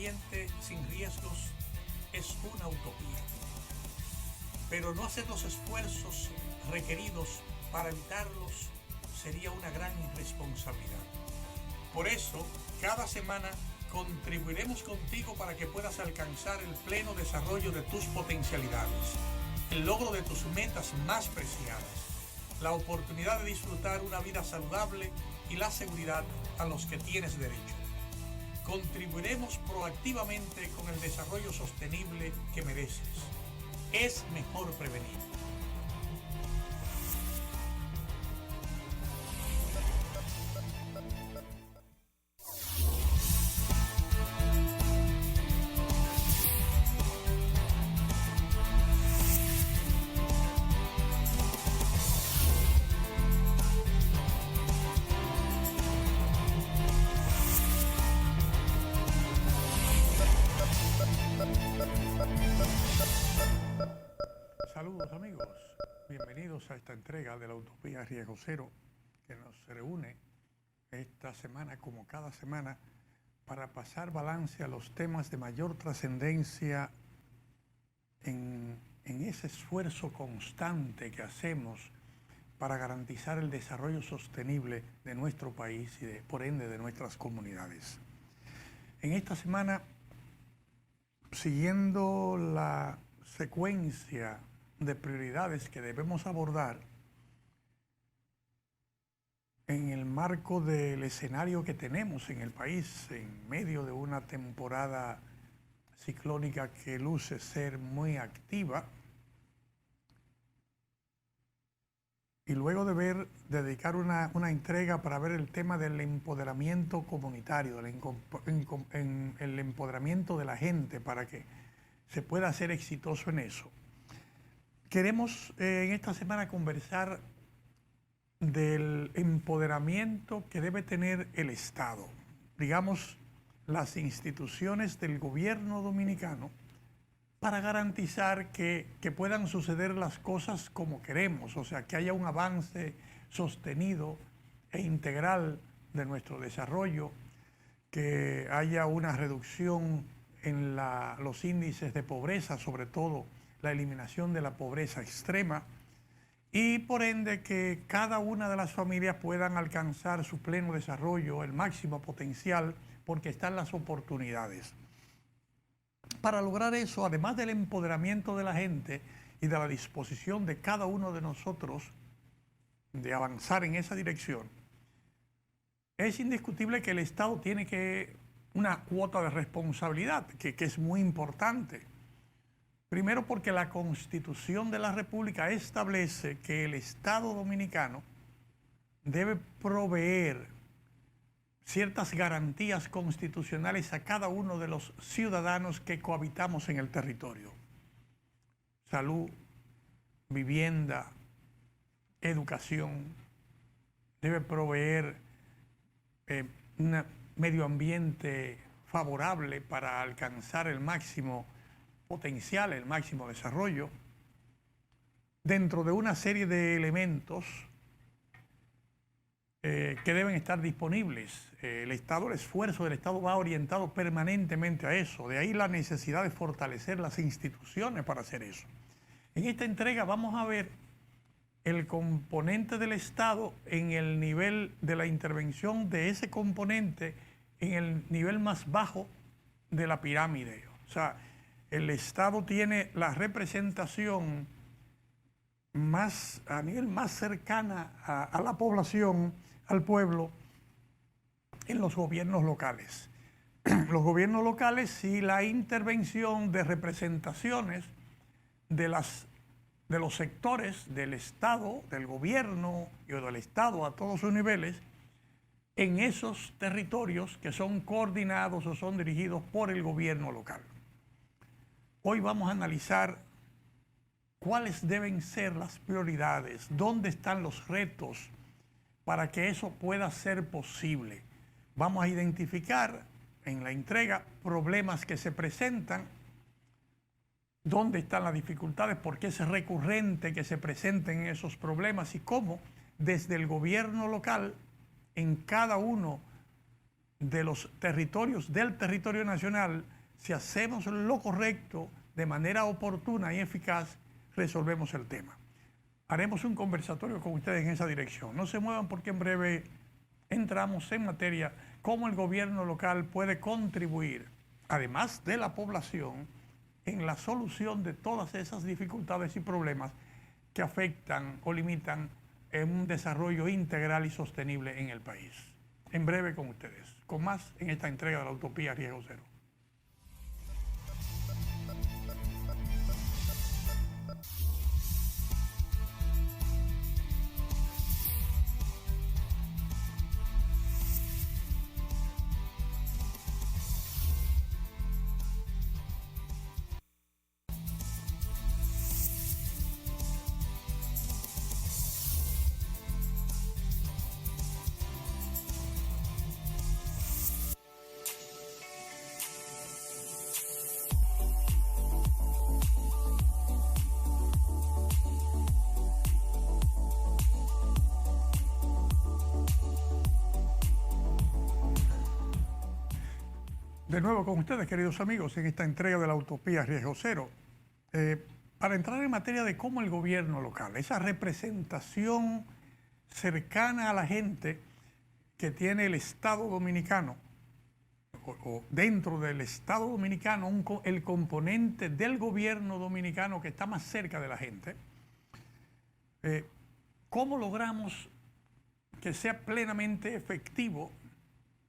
ambiente sin riesgos es una utopía, pero no hacer los esfuerzos requeridos para evitarlos sería una gran irresponsabilidad. Por eso, cada semana contribuiremos contigo para que puedas alcanzar el pleno desarrollo de tus potencialidades, el logro de tus metas más preciadas, la oportunidad de disfrutar una vida saludable y la seguridad a los que tienes derecho. Contribuiremos proactivamente con el desarrollo sostenible que mereces. Es mejor prevenir. Saludos amigos, bienvenidos a esta entrega de la Utopía Riesgo Cero que nos reúne esta semana como cada semana para pasar balance a los temas de mayor trascendencia en ese esfuerzo constante que hacemos para garantizar el desarrollo sostenible de nuestro país y por ende de nuestras comunidades. En esta semana, siguiendo la secuencia de prioridades que debemos abordar en el marco del escenario que tenemos en el país en medio de una temporada ciclónica que luce ser muy activa, y luego de dedicar una entrega para ver el tema del empoderamiento comunitario, el empoderamiento de la gente para que se pueda ser exitoso en eso. Queremos en esta semana conversar del empoderamiento que debe tener el Estado, digamos, las instituciones del gobierno dominicano, para garantizar que puedan suceder las cosas como queremos, o sea, que haya un avance sostenido e integral de nuestro desarrollo, que haya una reducción en los índices de pobreza, sobre todo la eliminación de la pobreza extrema, y por ende que cada una de las familias puedan alcanzar su pleno desarrollo, el máximo potencial, porque están las oportunidades. Para lograr eso, además del empoderamiento de la gente y de la disposición de cada uno de nosotros de avanzar en esa dirección, es indiscutible que el Estado tiene una cuota de responsabilidad, que es muy importante. Primero porque la Constitución de la República establece que el Estado dominicano debe proveer ciertas garantías constitucionales a cada uno de los ciudadanos que cohabitamos en el territorio. Salud, vivienda, educación, debe proveer un medio ambiente favorable para alcanzar el máximo potencial, el máximo desarrollo, dentro de una serie de elementos que deben estar disponibles. El esfuerzo del Estado va orientado permanentemente a eso, de ahí la necesidad de fortalecer las instituciones para hacer eso. En esta entrega vamos a ver el componente del Estado en el nivel de la intervención de ese componente en el nivel más bajo de la pirámide. O sea, el Estado tiene la representación a nivel más cercana a la población, al pueblo, en los gobiernos locales. Los gobiernos locales y la intervención de representaciones de los sectores del Estado, del gobierno y del Estado a todos sus niveles, en esos territorios que son coordinados o son dirigidos por el gobierno local. Hoy vamos a analizar cuáles deben ser las prioridades, dónde están los retos para que eso pueda ser posible. Vamos a identificar en la entrega problemas que se presentan, dónde están las dificultades, por qué es recurrente que se presenten esos problemas y cómo desde el gobierno local en cada uno de los territorios del territorio nacional, si hacemos lo correcto de manera oportuna y eficaz, resolvemos el tema. Haremos un conversatorio con ustedes en esa dirección. No se muevan porque en breve entramos en materia cómo el gobierno local puede contribuir, además de la población, en la solución de todas esas dificultades y problemas que afectan o limitan un desarrollo integral y sostenible en el país. En breve con ustedes, con más en esta entrega de la Utopía Riesgo Cero. De nuevo con ustedes, queridos amigos, en esta entrega de la Utopía Riesgo Cero. Para entrar en materia de cómo el gobierno local, esa representación cercana a la gente que tiene el Estado Dominicano, o dentro del Estado Dominicano, el componente del gobierno dominicano que está más cerca de la gente, ¿cómo logramos que sea plenamente efectivo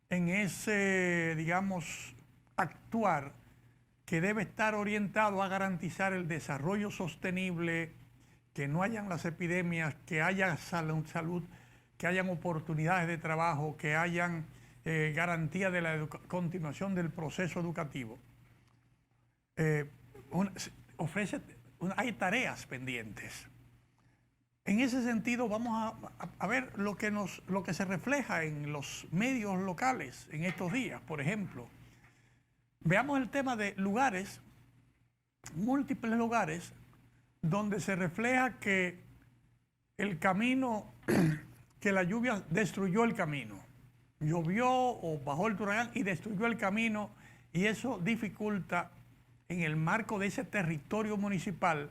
en ese, digamos, actuar que debe estar orientado a garantizar el desarrollo sostenible, que no hayan las epidemias, que haya salud, que hayan oportunidades de trabajo, que hayan garantía de la continuación del proceso educativo? Hay tareas pendientes. En ese sentido, vamos a ver lo que se refleja en los medios locales en estos días. Por ejemplo, veamos el tema de lugares, múltiples lugares, donde se refleja que el camino, que la lluvia destruyó el camino. Llovió o bajó el huracán y destruyó el camino, y eso dificulta, en el marco de ese territorio municipal,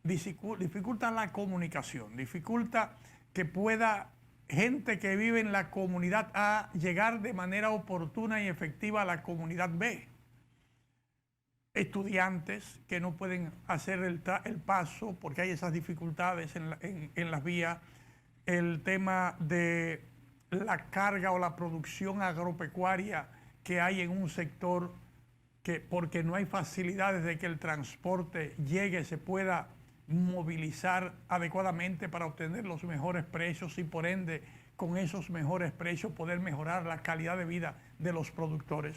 dificulta la comunicación, dificulta que pueda gente que vive en la comunidad A llegar de manera oportuna y efectiva a la comunidad B. Estudiantes que no pueden hacer el paso porque hay esas dificultades en las vías, el tema de la carga o la producción agropecuaria que hay en un sector que, porque no hay facilidades de que el transporte llegue, se pueda movilizar adecuadamente para obtener los mejores precios y por ende con esos mejores precios poder mejorar la calidad de vida de los productores.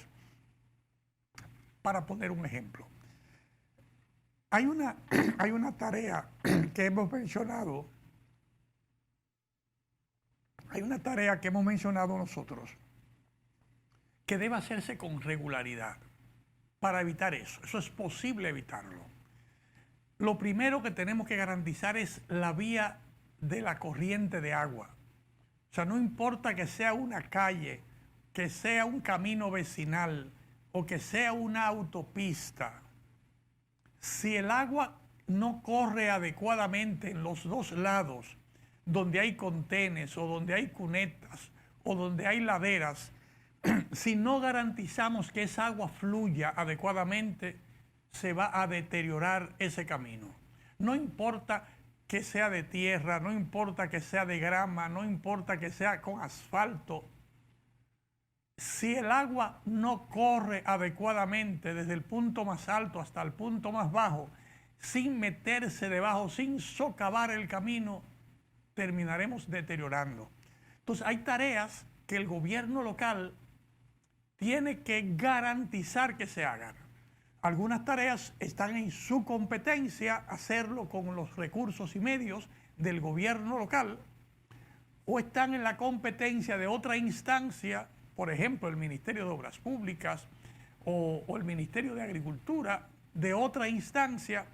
Para poner un ejemplo, hay una tarea que hemos mencionado, nosotros, que debe hacerse con regularidad para evitar eso. Eso es posible evitarlo. Lo primero que tenemos que garantizar es la vía de la corriente de agua. O sea, no importa que sea una calle, que sea un camino vecinal o que sea una autopista, si el agua no corre adecuadamente en los dos lados, donde hay contenes o donde hay cunetas o donde hay laderas, si no garantizamos que esa agua fluya adecuadamente, se va a deteriorar ese camino. No importa que sea de tierra, no importa que sea de grama, no importa que sea con asfalto. Si el agua no corre adecuadamente desde el punto más alto hasta el punto más bajo, sin meterse debajo, sin socavar el camino, terminaremos deteriorando. Entonces hay tareas que el gobierno local tiene que garantizar que se hagan. Algunas tareas están en su competencia, hacerlo con los recursos y medios del gobierno local, o están en la competencia de otra instancia, por ejemplo, el Ministerio de Obras Públicas o el Ministerio de Agricultura, de otra instancia,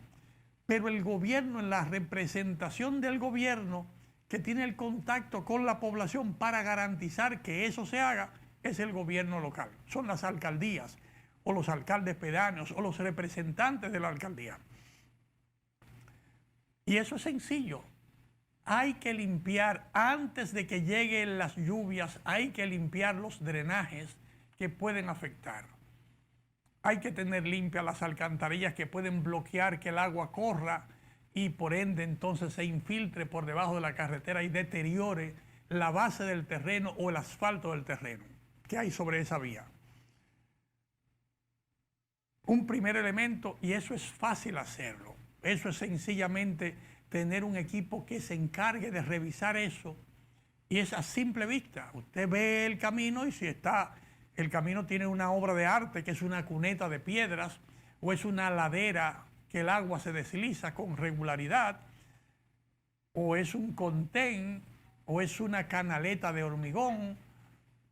pero el gobierno, en la representación del gobierno que tiene el contacto con la población para garantizar que eso se haga, es el gobierno local, son las alcaldías o los alcaldes pedáneos o los representantes de la alcaldía. Y eso es sencillo. Hay que limpiar, antes de que lleguen las lluvias, hay que limpiar los drenajes que pueden afectar. Hay que tener limpias las alcantarillas que pueden bloquear que el agua corra y por ende entonces se infiltre por debajo de la carretera y deteriore la base del terreno o el asfalto del terreno que hay sobre esa vía. Un primer elemento, y eso es fácil hacerlo, eso es sencillamente tener un equipo que se encargue de revisar eso, y es a simple vista. Usted ve el camino y si el camino tiene una obra de arte, que es una cuneta de piedras, o es una ladera que el agua se desliza con regularidad, o es un contén, o es una canaleta de hormigón,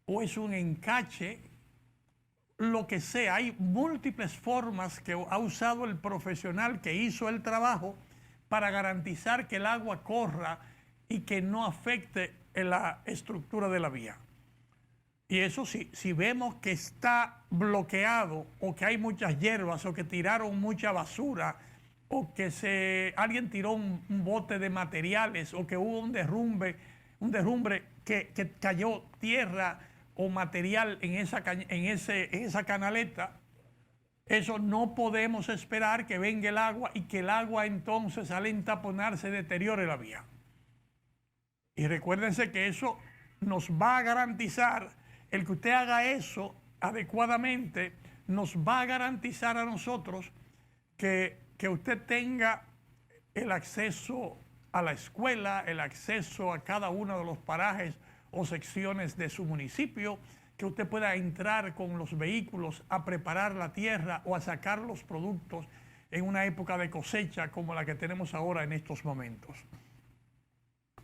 o es un encache, lo que sea. Hay múltiples formas que ha usado el profesional que hizo el trabajo para garantizar que el agua corra y que no afecte en la estructura de la vía. Y eso sí, si vemos que está bloqueado o que hay muchas hierbas o que tiraron mucha basura o que alguien tiró un bote de materiales o que hubo un derrumbe que cayó tierra o material en esa canaleta, eso no podemos esperar que venga el agua y que el agua entonces al entaponarse deteriore la vía. Y recuérdense que eso nos va a garantizar, el que usted haga eso adecuadamente, nos va a garantizar a nosotros que usted tenga el acceso a la escuela, el acceso a cada uno de los parajes o secciones de su municipio, que usted pueda entrar con los vehículos a preparar la tierra o a sacar los productos en una época de cosecha como la que tenemos ahora en estos momentos.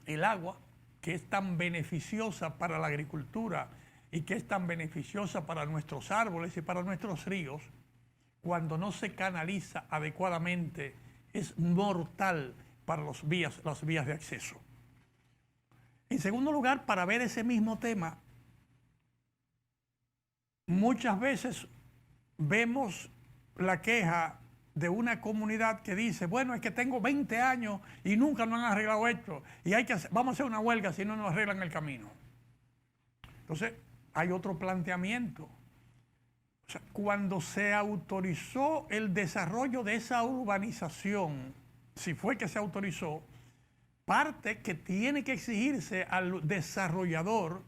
El agua, que es tan beneficiosa para la agricultura y que es tan beneficiosa para nuestros árboles y para nuestros ríos, cuando no se canaliza adecuadamente, es mortal para las vías de acceso. En segundo lugar, para ver ese mismo tema, muchas veces vemos la queja de una comunidad que dice, bueno, es que tengo 20 años y nunca nos han arreglado esto y vamos a hacer una huelga si no nos arreglan el camino. Entonces, hay otro planteamiento. O sea, cuando se autorizó el desarrollo de esa urbanización, si fue que se autorizó, parte que tiene que exigirse al desarrollador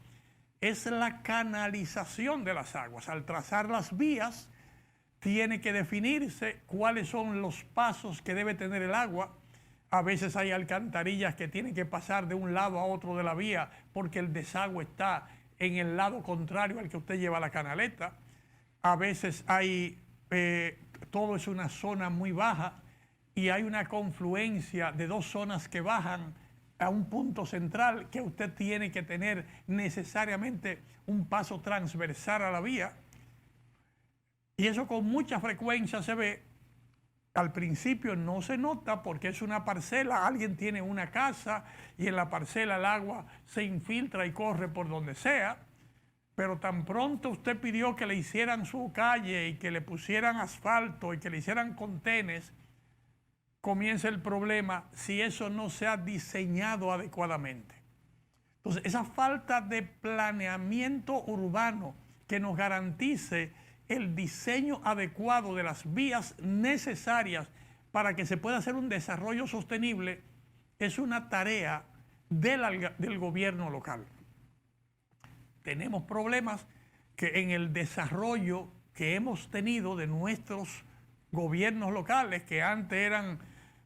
es la canalización de las aguas. Al trazar las vías, tiene que definirse cuáles son los pasos que debe tener el agua. A veces hay alcantarillas que tienen que pasar de un lado a otro de la vía porque el desagüe está en el lado contrario al que usted lleva la canaleta. A veces todo es una zona muy baja y hay una confluencia de dos zonas que bajan a un punto central que usted tiene que tener necesariamente un paso transversal a la vía. Y eso con mucha frecuencia se ve. Al principio no se nota porque es una parcela, alguien tiene una casa y en la parcela el agua se infiltra y corre por donde sea, pero tan pronto usted pidió que le hicieran su calle y que le pusieran asfalto y que le hicieran contenes, comienza el problema si eso no se ha diseñado adecuadamente. Entonces, esa falta de planeamiento urbano que nos garantice el diseño adecuado de las vías necesarias para que se pueda hacer un desarrollo sostenible es una tarea del gobierno local. Tenemos problemas que en el desarrollo que hemos tenido de nuestros gobiernos locales, que antes eran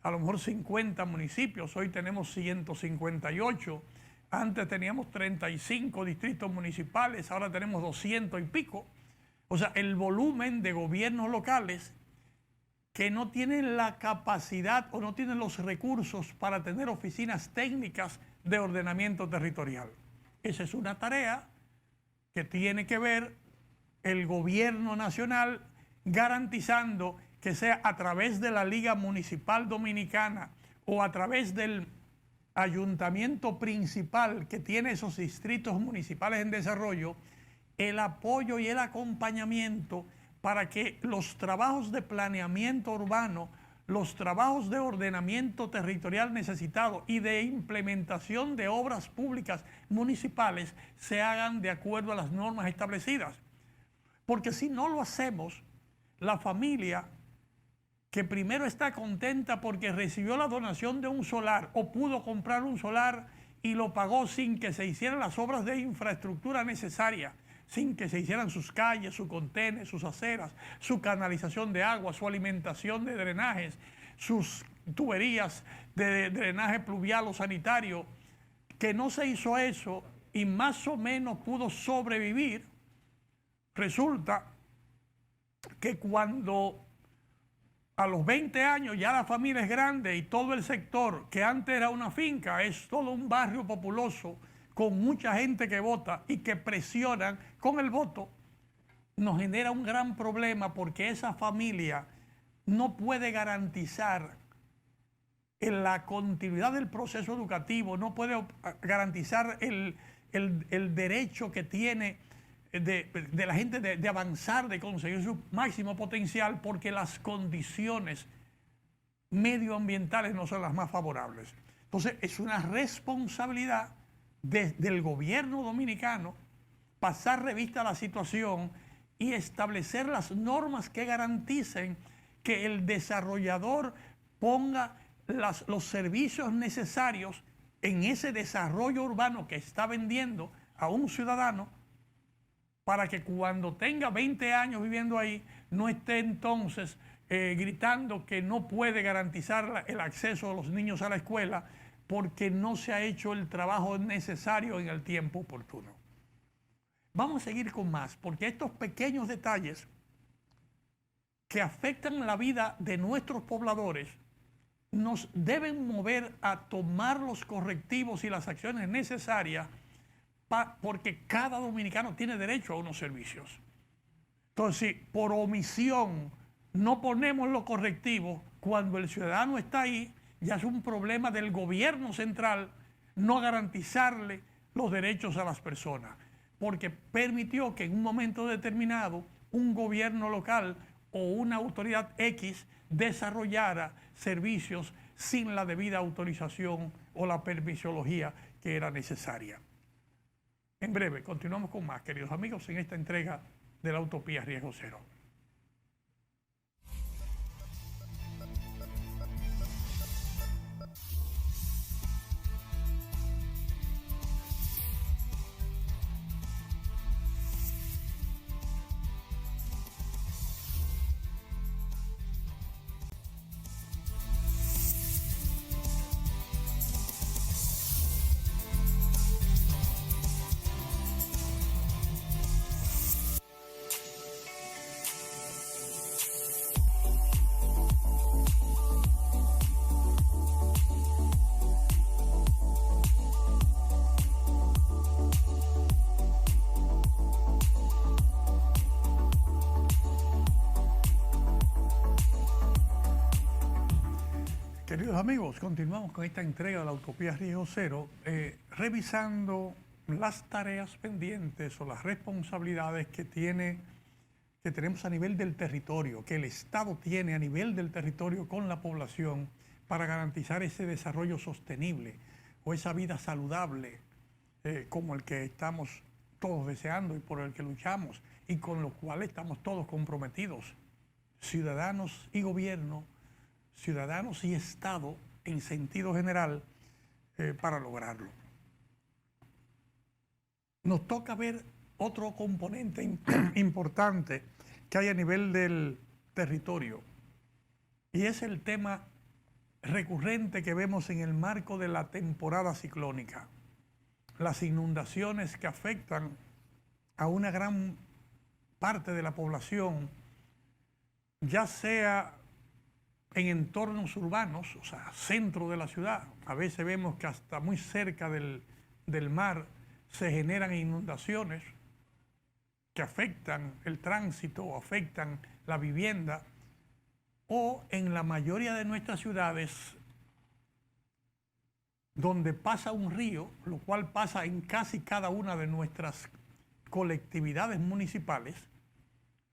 a lo mejor 50 municipios, hoy tenemos 158, antes teníamos 35 distritos municipales, ahora tenemos 200 y pico. O sea, el volumen de gobiernos locales que no tienen la capacidad o no tienen los recursos para tener oficinas técnicas de ordenamiento territorial. Esa es una tarea que tiene que ver el gobierno nacional garantizando que sea a través de la Liga Municipal Dominicana o a través del ayuntamiento principal que tiene esos distritos municipales en desarrollo, el apoyo y el acompañamiento para que los trabajos de planeamiento urbano, los trabajos de ordenamiento territorial necesitados y de implementación de obras públicas municipales se hagan de acuerdo a las normas establecidas. Porque si no lo hacemos, la familia que primero está contenta porque recibió la donación de un solar o pudo comprar un solar y lo pagó sin que se hicieran las obras de infraestructura necesarias, sin que se hicieran sus calles, sus contenes, sus aceras, su canalización de agua, su alimentación de drenajes, sus tuberías de drenaje pluvial o sanitario, que no se hizo eso y más o menos pudo sobrevivir. Resulta que cuando a los 20 años ya la familia es grande y todo el sector que antes era una finca es todo un barrio populoso con mucha gente que vota y que presionan con el voto, nos genera un gran problema porque esa familia no puede garantizar en la continuidad del proceso educativo, no puede garantizar el derecho que tiene de la gente de avanzar, de conseguir su máximo potencial, porque las condiciones medioambientales no son las más favorables. Entonces es una responsabilidad del gobierno dominicano pasar revista a la situación y establecer las normas que garanticen que el desarrollador ponga los servicios necesarios en ese desarrollo urbano que está vendiendo a un ciudadano, para que cuando tenga 20 años viviendo ahí, no esté entonces gritando que no puede garantizar el acceso de los niños a la escuela porque no se ha hecho el trabajo necesario en el tiempo oportuno. Vamos a seguir con más, porque estos pequeños detalles que afectan la vida de nuestros pobladores nos deben mover a tomar los correctivos y las acciones necesarias porque cada dominicano tiene derecho a unos servicios. Entonces, si por omisión no ponemos los correctivos, cuando el ciudadano está ahí, ya es un problema del gobierno central no garantizarle los derechos a las personas, porque permitió que en un momento determinado un gobierno local o una autoridad X desarrollara servicios sin la debida autorización o la permisología que era necesaria. En breve, continuamos con más, queridos amigos, en esta entrega de la Utopía Riesgo Cero. Queridos amigos, continuamos con esta entrega de la Utopía Riesgo Cero, revisando las tareas pendientes o las responsabilidades que tenemos a nivel del territorio, que el Estado tiene a nivel del territorio con la población para garantizar ese desarrollo sostenible o esa vida saludable como el que estamos todos deseando y por el que luchamos y con lo cual estamos todos comprometidos, ciudadanos y gobierno, ciudadanos y Estado en sentido general, para lograrlo. Nos toca ver otro componente importante que hay a nivel del territorio y es el tema recurrente que vemos en el marco de la temporada ciclónica, las inundaciones que afectan a una gran parte de la población, ya sea en entornos urbanos, o sea, centro de la ciudad. A veces vemos que hasta muy cerca del mar se generan inundaciones que afectan el tránsito o afectan la vivienda, o en la mayoría de nuestras ciudades donde pasa un río, lo cual pasa en casi cada una de nuestras colectividades municipales,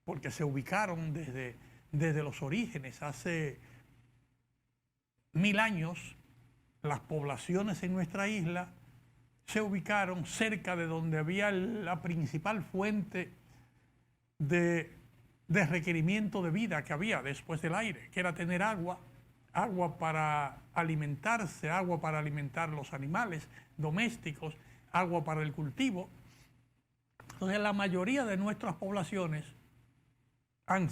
porque se ubicaron desde los orígenes, hace 1000 años, las poblaciones en nuestra isla se ubicaron cerca de donde había la principal fuente de requerimiento de vida que había después del aire, que era tener agua, agua para alimentarse, agua para alimentar los animales domésticos, agua para el cultivo. Entonces la mayoría de nuestras poblaciones,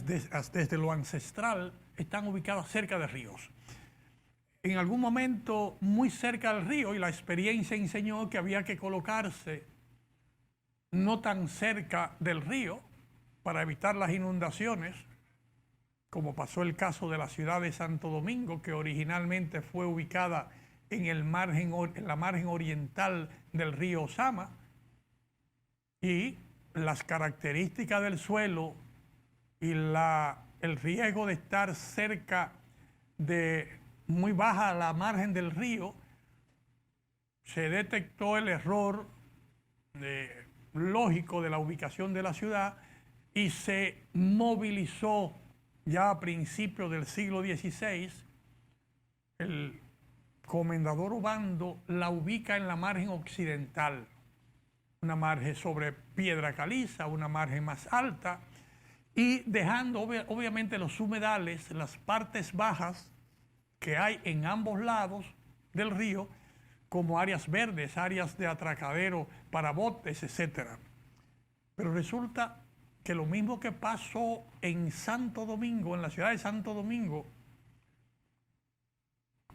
desde lo ancestral, están ubicadas cerca de ríos. En algún momento muy cerca del río, y la experiencia enseñó que había que colocarse no tan cerca del río para evitar las inundaciones, como pasó el caso de la ciudad de Santo Domingo, que originalmente fue ubicada en la margen oriental del río Sama, y las características del suelo y el riesgo de estar cerca de muy baja la margen del río, se detectó el error lógico de la ubicación de la ciudad y se movilizó ya a principios del siglo XVI. El comendador Obando la ubica en la margen occidental, una margen sobre piedra caliza, una margen más alta, y dejando obviamente los humedales, las partes bajas que hay en ambos lados del río, como áreas verdes, áreas de atracadero para botes, etc. Pero resulta que lo mismo que pasó en Santo Domingo, en la ciudad de Santo Domingo,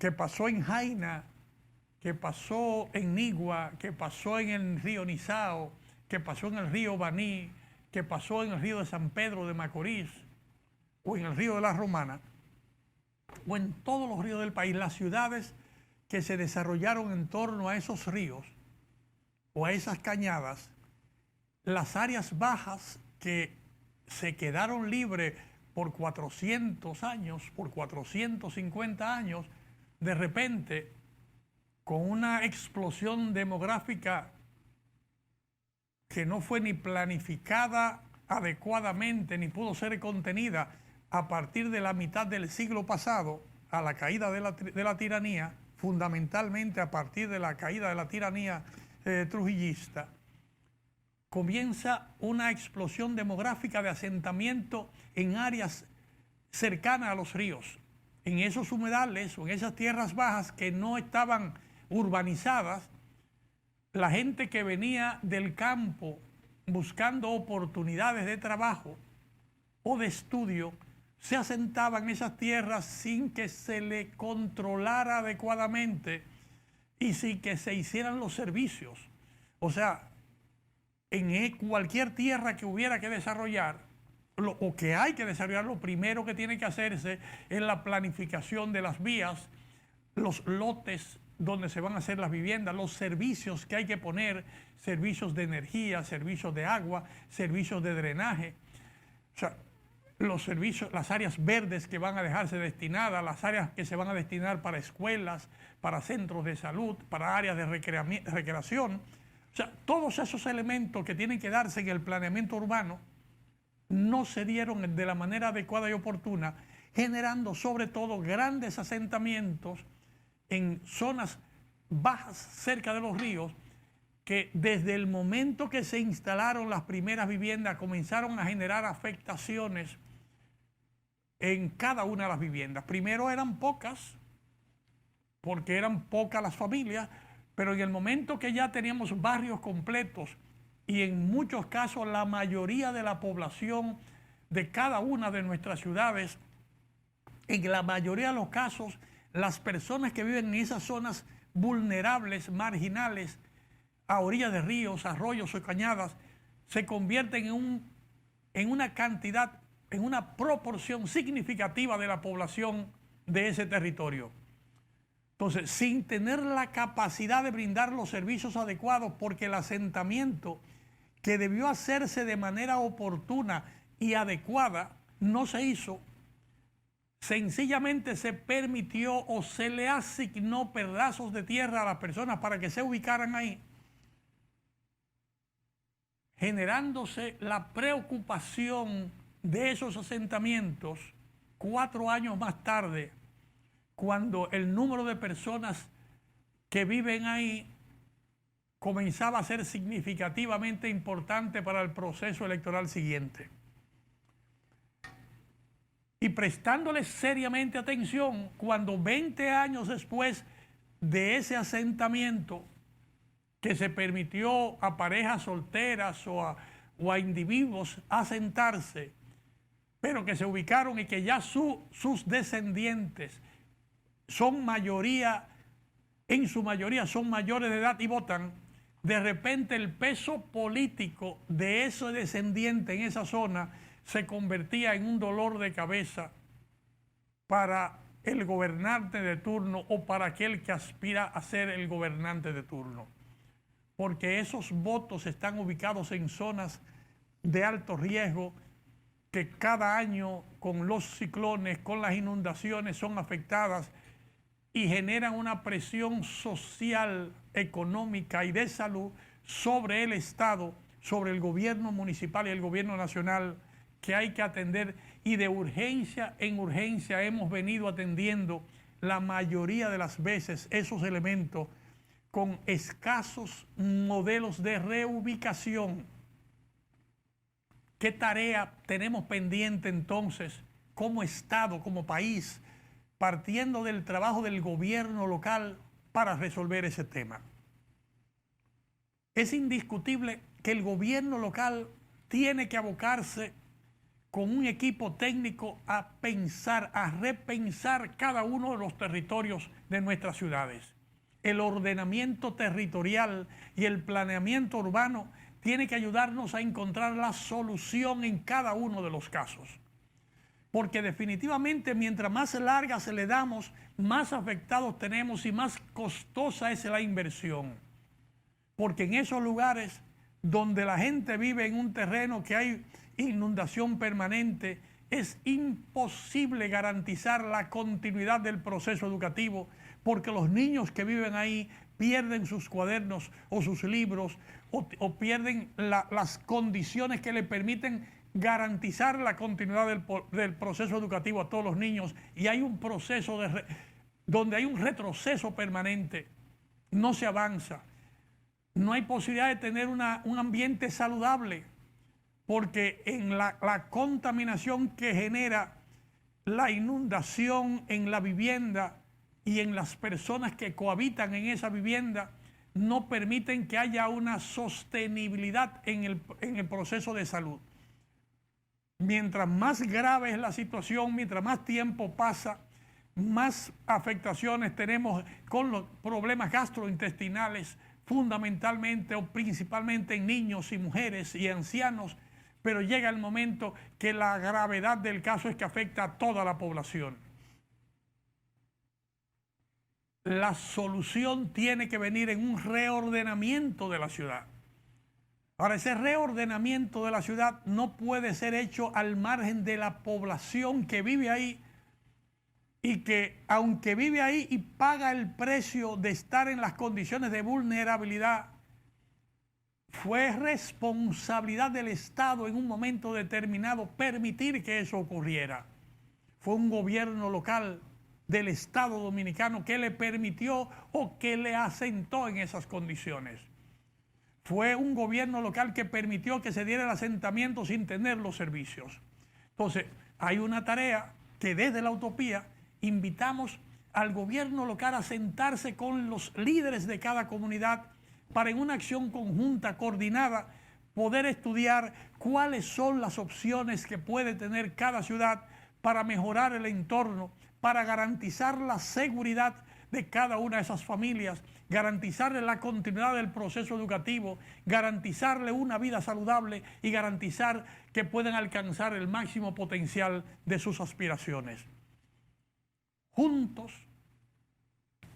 que pasó en Jaina, que pasó en Nigua, que pasó en el río Nizao, que pasó en el río Baní, que pasó en el río de San Pedro de Macorís, o en el río de la Romana, o en todos los ríos del país, las ciudades que se desarrollaron en torno a esos ríos o a esas cañadas, las áreas bajas que se quedaron libres por 400 años, por 450 años, de repente, con una explosión demográfica que no fue ni planificada adecuadamente, ni pudo ser contenida a partir de la mitad del siglo pasado, a la caída de la tiranía, fundamentalmente a partir de la caída de la tiranía trujillista, comienza una explosión demográfica de asentamiento en áreas cercanas a los ríos, en esos humedales o en esas tierras bajas que no estaban urbanizadas. La gente que venía del campo buscando oportunidades de trabajo o de estudio se asentaba en esas tierras sin que se le controlara adecuadamente y sin que se hicieran los servicios. O sea, en cualquier tierra que hubiera que desarrollar, o que hay que desarrollar, lo primero que tiene que hacerse es la planificación de las vías, los lotes donde se van a hacer las viviendas, los servicios que hay que poner, servicios de energía, servicios de agua, servicios de drenaje. O sea, los servicios, las áreas verdes que van a dejarse destinadas, las áreas que se van a destinar para escuelas, para centros de salud, para áreas de recreación. O sea, todos esos elementos que tienen que darse en el planeamiento urbano no se dieron de la manera adecuada y oportuna, generando sobre todo grandes asentamientos en zonas bajas cerca de los ríos, que desde el momento que se instalaron las primeras viviendas comenzaron a generar afectaciones en cada una de las viviendas. Primero eran pocas, porque eran pocas las familias, pero en el momento que ya teníamos barrios completos y en muchos casos la mayoría de la población de cada una de nuestras ciudades, en la mayoría de los casos, las personas que viven en esas zonas vulnerables, marginales, a orillas de ríos, arroyos o cañadas, se convierten en una cantidad, en una proporción significativa de la población de ese territorio. Entonces, sin tener la capacidad de brindar los servicios adecuados, porque el asentamiento que debió hacerse de manera oportuna y adecuada no se hizo, sencillamente se permitió o se le asignó pedazos de tierra a las personas para que se ubicaran ahí. generándose la preocupación de esos asentamientos 4 años más tarde, cuando el número de personas que viven ahí comenzaba a ser significativamente importante para el proceso electoral siguiente. Y prestándoles seriamente atención, cuando 20 años después de ese asentamiento que se permitió a parejas solteras o a individuos asentarse, pero que se ubicaron y que ya sus descendientes son mayoría, en su mayoría son mayores de edad y votan, de repente el peso político de ese descendiente en esa zona se convertía en un dolor de cabeza para el gobernante de turno o para aquel que aspira a ser el gobernante de turno. Porque esos votos están ubicados en zonas de alto riesgo que cada año con los ciclones, con las inundaciones son afectadas y generan una presión social, económica y de salud sobre el Estado, sobre el gobierno municipal y el gobierno nacional, que hay que atender, y de urgencia en urgencia hemos venido atendiendo la mayoría de las veces esos elementos con escasos modelos de reubicación. ¿Qué tarea tenemos pendiente entonces como Estado, como país, partiendo del trabajo del gobierno local para resolver ese tema? Es indiscutible que el gobierno local tiene que abocarse con un equipo técnico a pensar, a repensar cada uno de los territorios de nuestras ciudades. El ordenamiento territorial y el planeamiento urbano tiene que ayudarnos a encontrar la solución en cada uno de los casos. Porque definitivamente mientras más larga se le damos, más afectados tenemos y más costosa es la inversión. Porque en esos lugares donde la gente vive en un terreno que hay inundación permanente, es imposible garantizar la continuidad del proceso educativo, porque los niños que viven ahí pierden sus cuadernos o sus libros o pierden las condiciones que le permiten garantizar la continuidad del proceso educativo a todos los niños, y hay un proceso donde hay un retroceso permanente, no se avanza, no hay posibilidad de tener un ambiente saludable, porque en la contaminación que genera la inundación en la vivienda y en las personas que cohabitan en esa vivienda no permiten que haya una sostenibilidad en el proceso de salud. Mientras más grave es la situación, mientras más tiempo pasa, más afectaciones tenemos con los problemas gastrointestinales, fundamentalmente o principalmente en niños y mujeres y ancianos, pero llega el momento que la gravedad del caso es que afecta a toda la población. La solución tiene que venir en un reordenamiento de la ciudad. Ahora, ese reordenamiento de la ciudad no puede ser hecho al margen de la población que vive ahí y que, aunque vive ahí y paga el precio de estar en las condiciones de vulnerabilidad, fue responsabilidad del Estado en un momento determinado permitir que eso ocurriera. Fue un gobierno local del Estado dominicano que le permitió o que le asentó en esas condiciones. Fue un gobierno local que permitió que se diera el asentamiento sin tener los servicios. Entonces, hay una tarea que desde la utopía invitamos al gobierno local a sentarse con los líderes de cada comunidad para en una acción conjunta, coordinada, poder estudiar cuáles son las opciones que puede tener cada ciudad para mejorar el entorno, para garantizar la seguridad de cada una de esas familias, garantizarle la continuidad del proceso educativo, garantizarle una vida saludable y garantizar que puedan alcanzar el máximo potencial de sus aspiraciones. Juntos,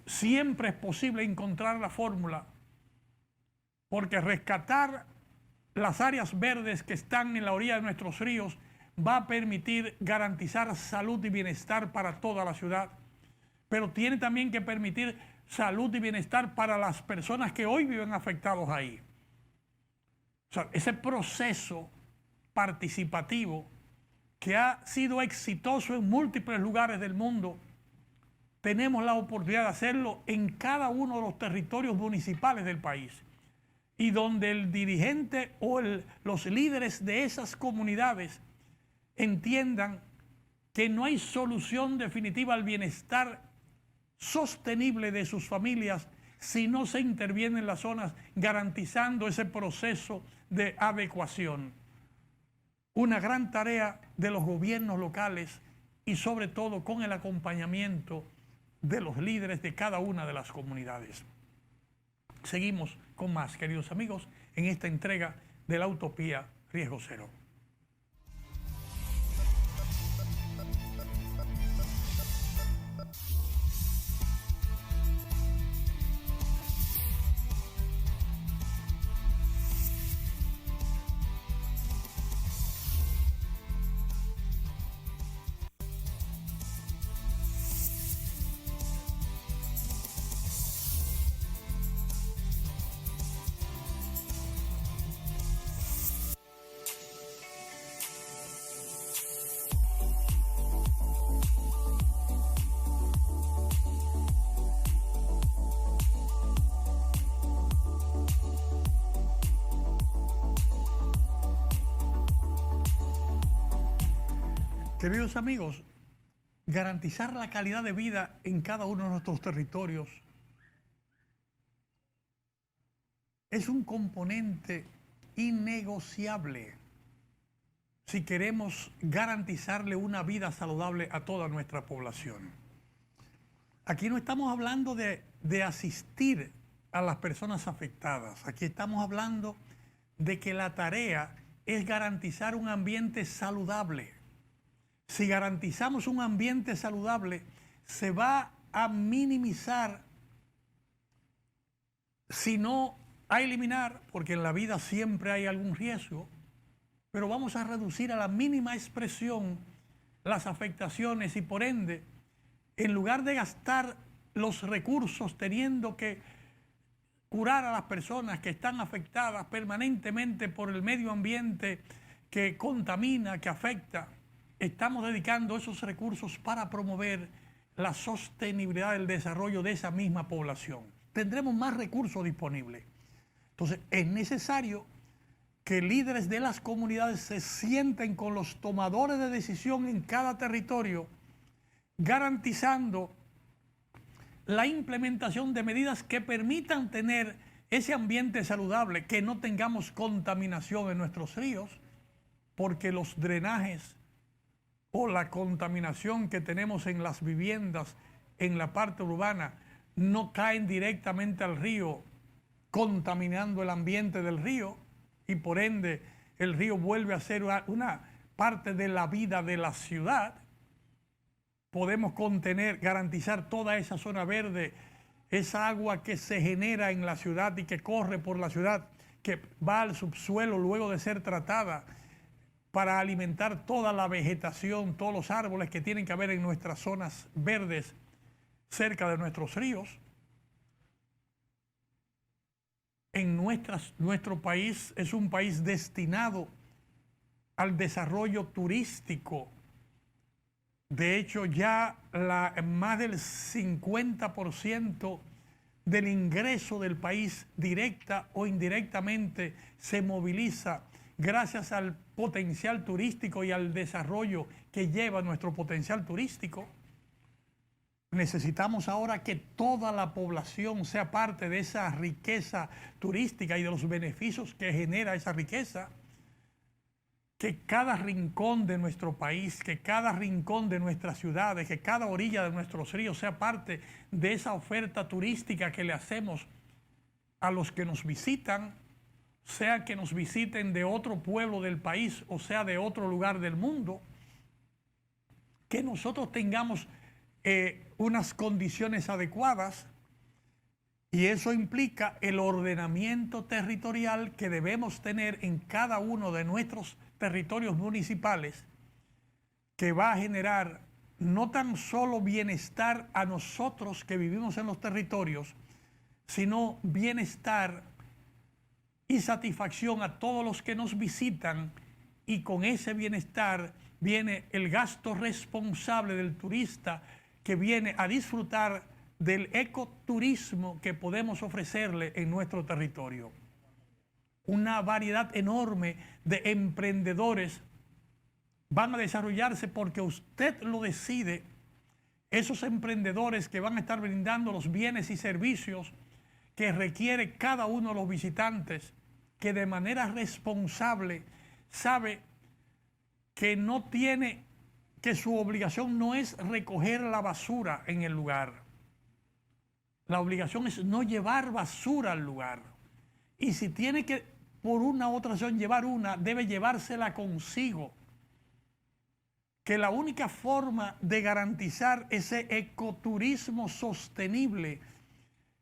siempre es posible encontrar la fórmula, porque rescatar las áreas verdes que están en la orilla de nuestros ríos va a permitir garantizar salud y bienestar para toda la ciudad, pero tiene también que permitir salud y bienestar para las personas que hoy viven afectados ahí. O sea, ese proceso participativo que ha sido exitoso en múltiples lugares del mundo, tenemos la oportunidad de hacerlo en cada uno de los territorios municipales del país. Y donde el dirigente o los líderes de esas comunidades entiendan que no hay solución definitiva al bienestar sostenible de sus familias si no se interviene en las zonas garantizando ese proceso de adecuación. Una gran tarea de los gobiernos locales y sobre todo con el acompañamiento de los líderes de cada una de las comunidades. Seguimos con más, queridos amigos, en esta entrega de la Utopía Riesgo Cero. Queridos amigos, garantizar la calidad de vida en cada uno de nuestros territorios es un componente innegociable si queremos garantizarle una vida saludable a toda nuestra población. Aquí no estamos hablando de asistir a las personas afectadas, aquí estamos hablando de que la tarea es garantizar un ambiente saludable. Si garantizamos un ambiente saludable, se va a minimizar, si no a eliminar, porque en la vida siempre hay algún riesgo, pero vamos a reducir a la mínima expresión las afectaciones y por ende, en lugar de gastar los recursos teniendo que curar a las personas que están afectadas permanentemente por el medio ambiente que contamina, que afecta, estamos dedicando esos recursos para promover la sostenibilidad del desarrollo de esa misma población. Tendremos más recursos disponibles. Entonces, es necesario que líderes de las comunidades se sienten con los tomadores de decisión en cada territorio, garantizando la implementación de medidas que permitan tener ese ambiente saludable, que no tengamos contaminación en nuestros ríos, porque los drenajes o la contaminación que tenemos en las viviendas, en la parte urbana, no caen directamente al río, contaminando el ambiente del río, y por ende el río vuelve a ser una parte de la vida de la ciudad. Podemos garantizar toda esa zona verde, esa agua que se genera en la ciudad y que corre por la ciudad, que va al subsuelo luego de ser tratada, para alimentar toda la vegetación, todos los árboles que tienen que haber en nuestras zonas verdes cerca de nuestros ríos. Nuestro país es un país destinado al desarrollo turístico. De hecho, ya más del 50% del ingreso del país, directa o indirectamente, se moviliza gracias al potencial turístico y al desarrollo que lleva nuestro potencial turístico. Necesitamos ahora que toda la población sea parte de esa riqueza turística y de los beneficios que genera esa riqueza. Que cada rincón de nuestro país, que cada rincón de nuestras ciudades, que cada orilla de nuestros ríos sea parte de esa oferta turística que le hacemos a los que nos visitan, sea que nos visiten de otro pueblo del país o sea de otro lugar del mundo, que nosotros tengamos unas condiciones adecuadas, y eso implica el ordenamiento territorial que debemos tener en cada uno de nuestros territorios municipales, que va a generar no tan solo bienestar a nosotros que vivimos en los territorios, sino bienestar y satisfacción a todos los que nos visitan, y con ese bienestar viene el gasto responsable del turista que viene a disfrutar del ecoturismo que podemos ofrecerle en nuestro territorio. Una variedad enorme de emprendedores van a desarrollarse porque usted lo decide. Esos emprendedores que van a estar brindando los bienes y servicios que requiere cada uno de los visitantes, que de manera responsable sabe que no tiene, que su obligación no es recoger la basura en el lugar. La obligación es no llevar basura al lugar. Y si tiene que, por una u otra razón, llevar una, debe llevársela consigo. Que la única forma de garantizar ese ecoturismo sostenible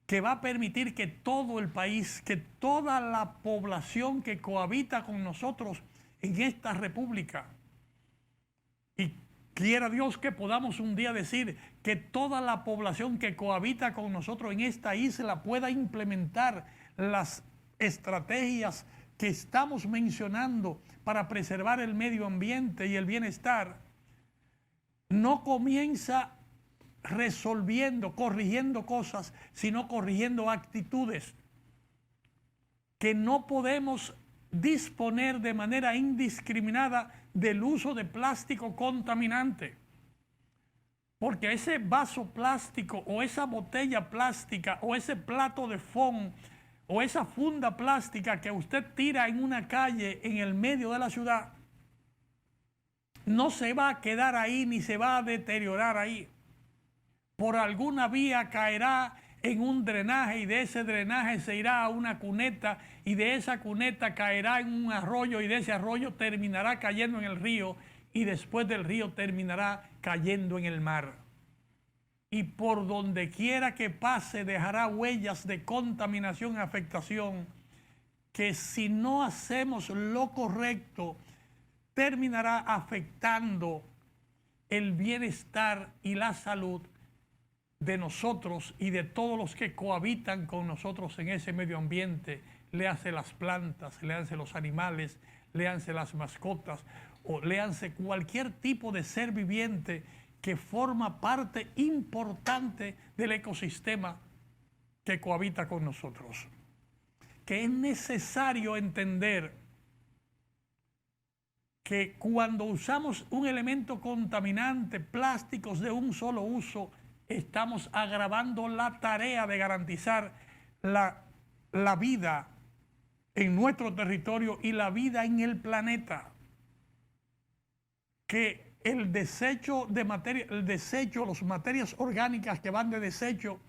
que va a permitir que todo el país, que toda la población que cohabita con nosotros en esta república, y quiera Dios que podamos un día decir que toda la población que cohabita con nosotros en esta isla pueda implementar las estrategias que estamos mencionando para preservar el medio ambiente y el bienestar, no comienza resolviendo, corrigiendo cosas, sino corrigiendo actitudes. Que no podemos disponer de manera indiscriminada del uso de plástico contaminante. Porque ese vaso plástico o esa botella plástica o ese plato de foam o esa funda plástica que usted tira en una calle en el medio de la ciudad, no se va a quedar ahí ni se va a deteriorar ahí. Por alguna vía caerá en un drenaje y de ese drenaje se irá a una cuneta y de esa cuneta caerá en un arroyo y de ese arroyo terminará cayendo en el río y después del río terminará cayendo en el mar. Y por donde quiera que pase dejará huellas de contaminación y afectación que si no hacemos lo correcto terminará afectando el bienestar y la salud de nosotros y de todos los que cohabitan con nosotros en ese medio ambiente, léanse las plantas, léanse los animales, léanse las mascotas o léanse cualquier tipo de ser viviente que forma parte importante del ecosistema que cohabita con nosotros. Que es necesario entender que cuando usamos un elemento contaminante, plásticos de un solo uso, estamos agravando la tarea de garantizar la vida en nuestro territorio y la vida en el planeta. Que el desecho de materia, las materias orgánicas que van de desecho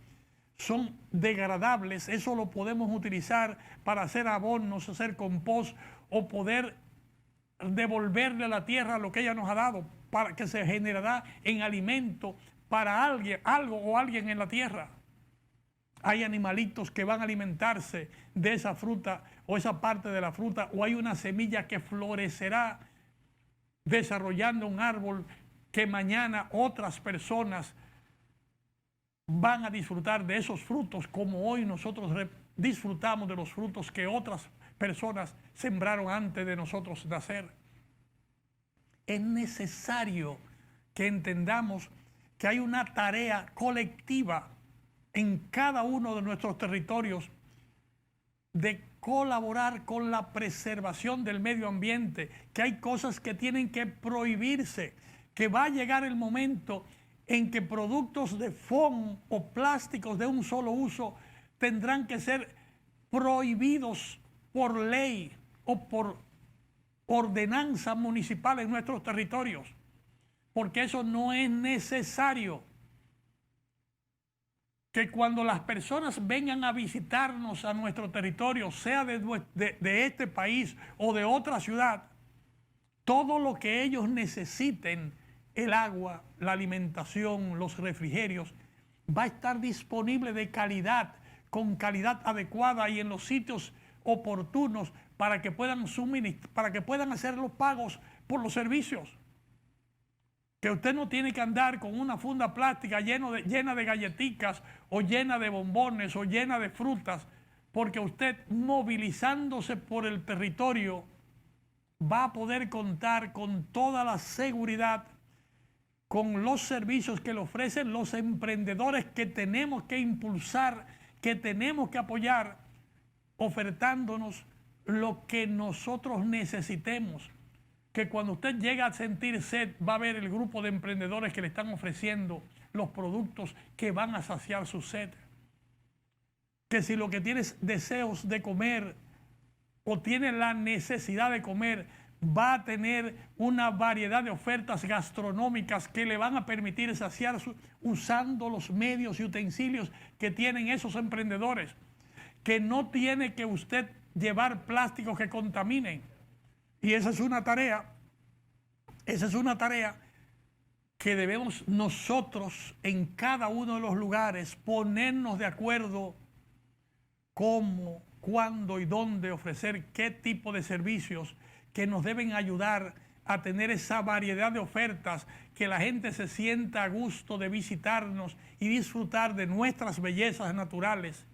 son degradables. Eso lo podemos utilizar para hacer abonos, hacer compost o poder devolverle a la tierra lo que ella nos ha dado, para que se generará en alimento para alguien, algo o alguien en la tierra. Hay animalitos que van a alimentarse de esa fruta o esa parte de la fruta, o hay una semilla que florecerá desarrollando un árbol que mañana otras personas van a disfrutar de esos frutos, como hoy nosotros disfrutamos de los frutos que otras personas sembraron antes de nosotros nacer. Es necesario que entendamos que hay una tarea colectiva en cada uno de nuestros territorios de colaborar con la preservación del medio ambiente, que hay cosas que tienen que prohibirse, que va a llegar el momento en que productos de foam o plásticos de un solo uso tendrán que ser prohibidos por ley o por ordenanza municipal en nuestros territorios, porque eso no es necesario. Que cuando las personas vengan a visitarnos a nuestro territorio, sea de este país o de otra ciudad, todo lo que ellos necesiten, el agua, la alimentación, los refrigerios, va a estar disponible de calidad, con calidad adecuada y en los sitios oportunos para que puedan para que puedan hacer los pagos por los servicios. Que usted no tiene que andar con una funda plástica llena de galletitas o llena de bombones o llena de frutas porque usted, movilizándose por el territorio, va a poder contar con toda la seguridad, con los servicios que le ofrecen los emprendedores que tenemos que impulsar, que tenemos que apoyar, ofertándonos lo que nosotros necesitemos. Que cuando usted llega a sentir sed, va a ver el grupo de emprendedores que le están ofreciendo los productos que van a saciar su sed. Que si lo que tiene es deseos de comer o tiene la necesidad de comer, va a tener una variedad de ofertas gastronómicas que le van a permitir saciar usando los medios y utensilios que tienen esos emprendedores. Que no tiene que usted llevar plásticos que contaminen. Y esa es una tarea que debemos nosotros en cada uno de los lugares ponernos de acuerdo cómo, cuándo y dónde ofrecer qué tipo de servicios que nos deben ayudar a tener esa variedad de ofertas, que la gente se sienta a gusto de visitarnos y disfrutar de nuestras bellezas naturales,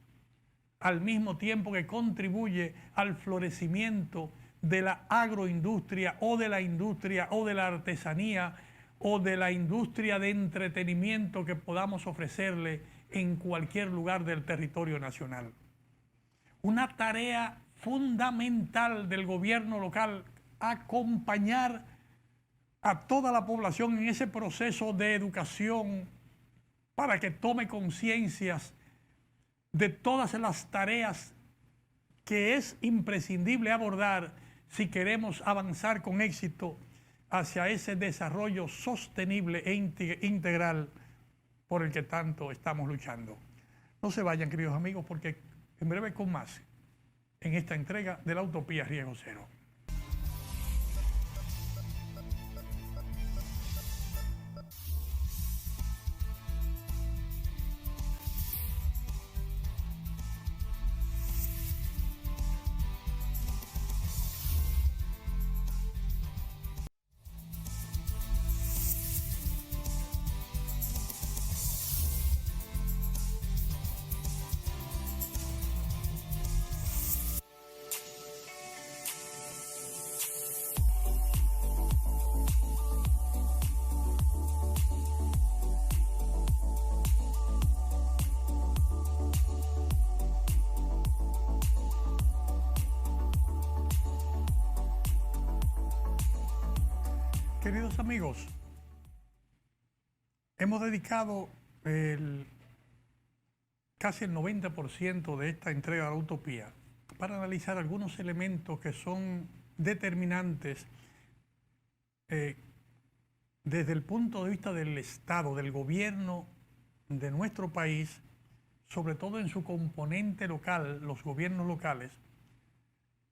al mismo tiempo que contribuye al florecimiento de la agroindustria o de la industria o de la artesanía o de la industria de entretenimiento que podamos ofrecerle en cualquier lugar del territorio nacional. Una tarea fundamental del gobierno local, acompañar a toda la población en ese proceso de educación para que tome conciencias de todas las tareas que es imprescindible abordar si queremos avanzar con éxito hacia ese desarrollo sostenible e integral por el que tanto estamos luchando. No se vayan, queridos amigos, porque en breve con más en esta entrega de la Utopía Riesgo Cero. Queridos amigos, hemos dedicado casi el 90% de esta entrega de la Utopía para analizar algunos elementos que son determinantes desde el punto de vista del Estado, del gobierno de nuestro país, sobre todo en su componente local, los gobiernos locales,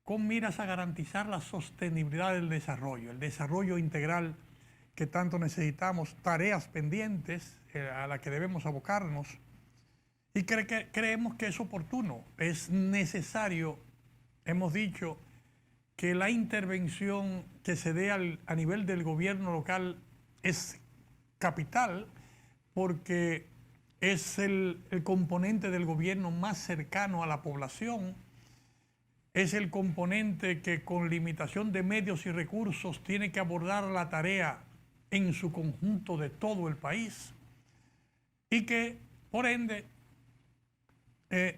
con miras a garantizar la sostenibilidad del desarrollo, el desarrollo integral que tanto necesitamos, tareas pendientes a las que debemos abocarnos, y creemos que es oportuno, es necesario. Hemos dicho que la intervención que se dé a nivel del gobierno local es capital, porque es el componente del gobierno más cercano a la población. Es el componente que con limitación de medios y recursos tiene que abordar la tarea en su conjunto de todo el país y que, por ende,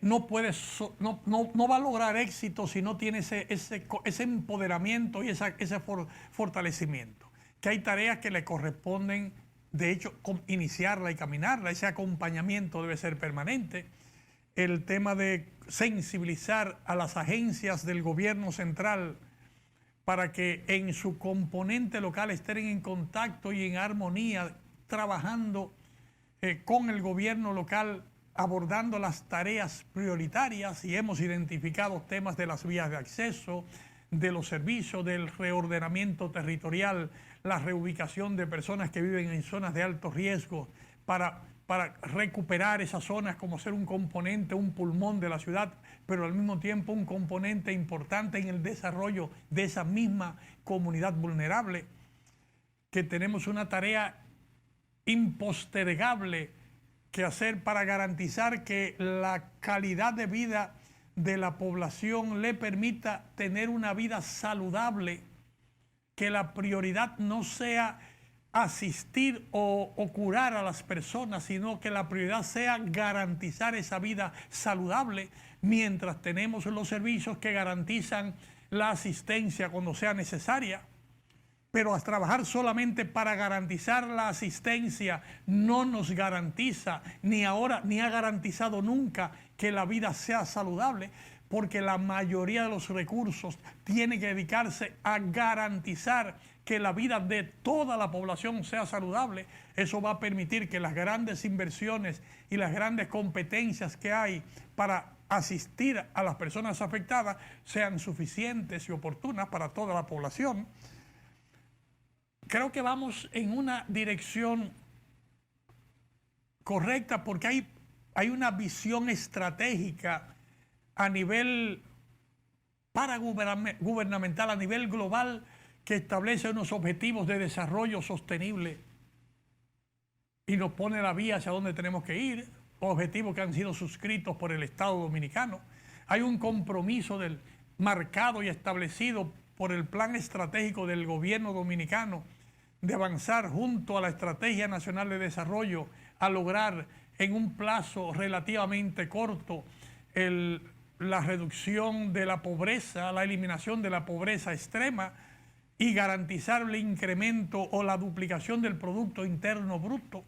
no va a lograr éxito si no tiene ese empoderamiento y ese fortalecimiento. Que hay tareas que le corresponden, de hecho, iniciarla y caminarla. Ese acompañamiento debe ser permanente. El tema de sensibilizar a las agencias del gobierno central para que en su componente local estén en contacto y en armonía, trabajando con el gobierno local, abordando las tareas prioritarias, y hemos identificado temas de las vías de acceso, de los servicios, del reordenamiento territorial, la reubicación de personas que viven en zonas de alto riesgo para recuperar esas zonas como ser un componente, un pulmón de la ciudad, pero al mismo tiempo un componente importante en el desarrollo de esa misma comunidad vulnerable, que tenemos una tarea impostergable que hacer para garantizar que la calidad de vida de la población le permita tener una vida saludable, que la prioridad no sea asistir o curar a las personas, sino que la prioridad sea garantizar esa vida saludable, mientras tenemos los servicios que garantizan la asistencia cuando sea necesaria. Pero a trabajar solamente para garantizar la asistencia no nos garantiza, ni ahora ni ha garantizado nunca, que la vida sea saludable, porque la mayoría de los recursos tiene que dedicarse a garantizar que la vida de toda la población sea saludable. Eso va a permitir que las grandes inversiones y las grandes competencias que hay para asistir a las personas afectadas sean suficientes y oportunas para toda la población. Creo que vamos en una dirección correcta, porque hay una visión estratégica a nivel paragubernamental, a nivel global, que establece unos objetivos de desarrollo sostenible y nos pone la vía hacia donde tenemos que ir, objetivos que han sido suscritos por el Estado Dominicano. Hay un compromiso marcado y establecido por el plan estratégico del gobierno dominicano de avanzar junto a la Estrategia Nacional de Desarrollo a lograr en un plazo relativamente corto la reducción de la pobreza, la eliminación de la pobreza extrema y garantizar el incremento o la duplicación del Producto Interno Bruto.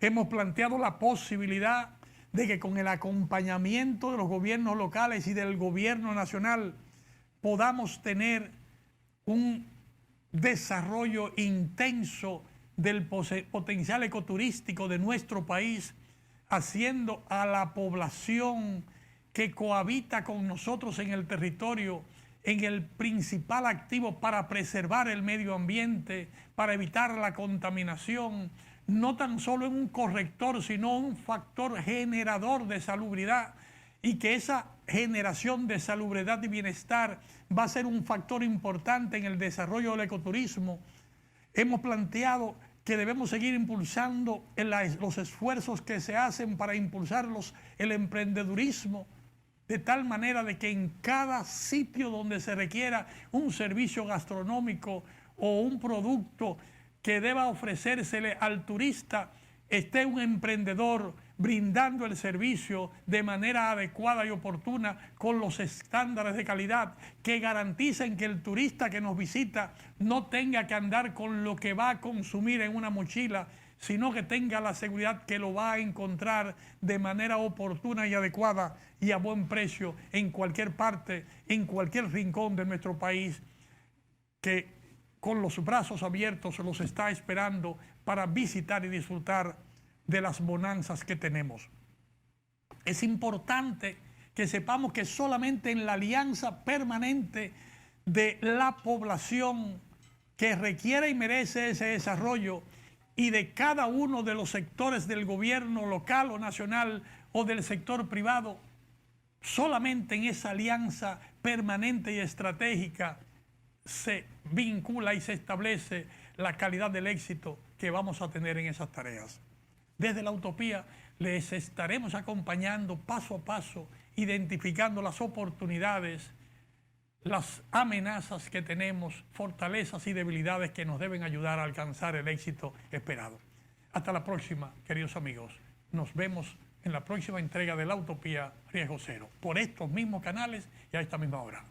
Hemos planteado la posibilidad de que con el acompañamiento de los gobiernos locales y del gobierno nacional podamos tener un desarrollo intenso del potencial ecoturístico de nuestro país, haciendo a la población que cohabita con nosotros en el territorio en el principal activo para preservar el medio ambiente, para evitar la contaminación, no tan solo en un corrector, sino un factor generador de salubridad, y que esa generación de salubridad y bienestar va a ser un factor importante en el desarrollo del ecoturismo. Hemos planteado que debemos seguir impulsando los esfuerzos que se hacen para impulsar el emprendedurismo, de tal manera de que en cada sitio donde se requiera un servicio gastronómico o un producto que deba ofrecérsele al turista, esté un emprendedor brindando el servicio de manera adecuada y oportuna, con los estándares de calidad que garanticen que el turista que nos visita no tenga que andar con lo que va a consumir en una mochila, sino que tenga la seguridad que lo va a encontrar de manera oportuna y adecuada y a buen precio en cualquier parte, en cualquier rincón de nuestro país, que con los brazos abiertos los está esperando para visitar y disfrutar de las bonanzas que tenemos. Es importante que sepamos que solamente en la alianza permanente de la población que requiere y merece ese desarrollo, y de cada uno de los sectores del gobierno local o nacional o del sector privado, solamente en esa alianza permanente y estratégica se vincula y se establece la calidad del éxito que vamos a tener en esas tareas. Desde la Utopía les estaremos acompañando paso a paso, identificando las oportunidades, las amenazas que tenemos, fortalezas y debilidades que nos deben ayudar a alcanzar el éxito esperado. Hasta la próxima, queridos amigos. Nos vemos en la próxima entrega de La Utopía Riesgo Cero, por estos mismos canales y a esta misma hora.